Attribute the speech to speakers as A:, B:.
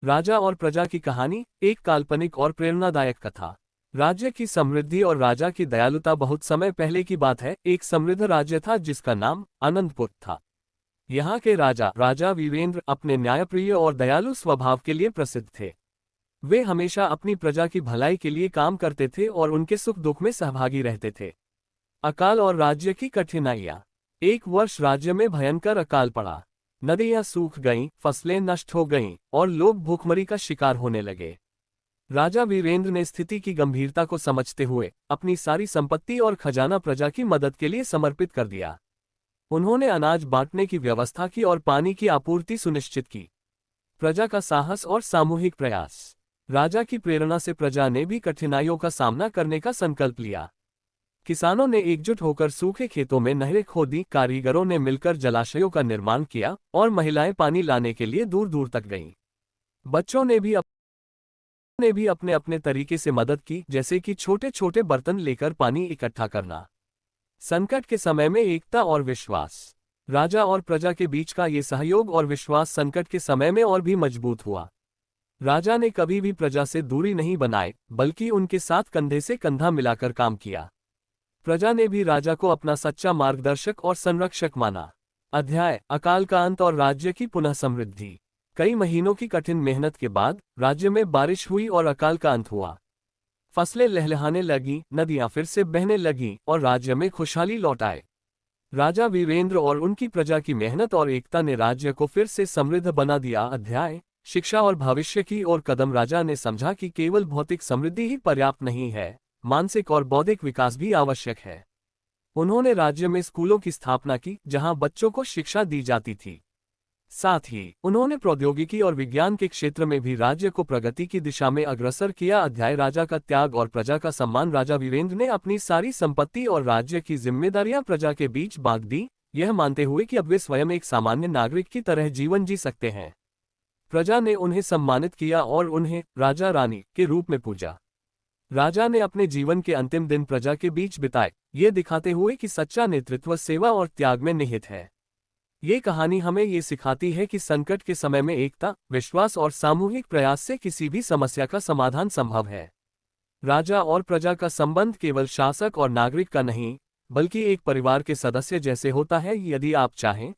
A: राजा और प्रजा की कहानी, एक काल्पनिक और प्रेरणादायक कथा। राज्य की समृद्धि और राजा की दयालुता। बहुत समय पहले की बात है, एक समृद्ध राज्य था जिसका नाम आनंदपुर था। यहाँ के राजा राजा वीरेंद्र अपने न्यायप्रिय और दयालु स्वभाव के लिए प्रसिद्ध थे। वे हमेशा अपनी प्रजा की भलाई के लिए काम करते थे और उनके सुख दुख में सहभागी रहते थे। अकाल और राज्य की कठिनाइयाँ। एक वर्ष राज्य में भयंकर अकाल पड़ा। नदियां सूख गईं, फसलें नष्ट हो गईं और लोग भूखमरी का शिकार होने लगे। राजा वीरेंद्र ने स्थिति की गंभीरता को समझते हुए अपनी सारी संपत्ति और खजाना प्रजा की मदद के लिए समर्पित कर दिया। उन्होंने अनाज बांटने की व्यवस्था की और पानी की आपूर्ति सुनिश्चित की। प्रजा का साहस और सामूहिक प्रयास। राजा की प्रेरणा से प्रजा ने भी कठिनाइयों का सामना करने का संकल्प लिया। किसानों ने एकजुट होकर सूखे खेतों में नहरें खोदी, कारीगरों ने मिलकर जलाशयों का निर्माण किया और महिलाएं पानी लाने के लिए दूर दूर तक गईं। बच्चों ने भी अपने अपने तरीके से मदद की, जैसे कि छोटे छोटे बर्तन लेकर पानी इकट्ठा करना। संकट के समय में एकता और विश्वास। राजा और प्रजा के बीच का ये सहयोग और विश्वास संकट के समय में और भी मजबूत हुआ। राजा ने कभी भी प्रजा से दूरी नहीं बनाई, बल्कि उनके साथ कंधे से कंधा मिलाकर काम किया। प्रजा ने भी राजा को अपना सच्चा मार्गदर्शक और संरक्षक माना। अध्याय: अकाल का अंत और राज्य की पुनः समृद्धि। कई महीनों की कठिन मेहनत के बाद राज्य में बारिश हुई और अकाल का अंत हुआ। फसलें लहलहाने लगीं, नदियां फिर से बहने लगीं और राज्य में खुशहाली लौट आए। राजा वीरेंद्र और उनकी प्रजा की मेहनत और एकता ने राज्य को फिर से समृद्ध बना दिया। अध्याय: शिक्षा और भविष्य की ओर कदम। राजा ने समझा कि केवल भौतिक समृद्धि ही पर्याप्त नहीं है, मानसिक और बौद्धिक विकास भी आवश्यक है। उन्होंने राज्य में स्कूलों की स्थापना की, जहां बच्चों को शिक्षा दी जाती थी। साथ ही उन्होंने प्रौद्योगिकी और विज्ञान के क्षेत्र में भी राज्य को प्रगति की दिशा में अग्रसर किया। अध्याय: राजा का त्याग और प्रजा का सम्मान। राजा वीरेंद्र ने अपनी सारी संपत्ति और राज्य की जिम्मेदारियां प्रजा के बीच बांट दी, यह मानते हुए कि अब वे स्वयं एक सामान्य नागरिक की तरह जीवन जी सकते हैं। प्रजा ने उन्हें सम्मानित किया और उन्हें राजा रानी के रूप में पूजा। राजा ने अपने जीवन के अंतिम दिन प्रजा के बीच बिताए, ये दिखाते हुए कि सच्चा नेतृत्व सेवा और त्याग में निहित है। ये कहानी हमें ये सिखाती है कि संकट के समय में एकता, विश्वास और सामूहिक प्रयास से किसी भी समस्या का समाधान संभव है। राजा और प्रजा का संबंध केवल शासक और नागरिक का नहीं, बल्कि एक परिवार के सदस्य जैसे होता है। यदि आप चाहें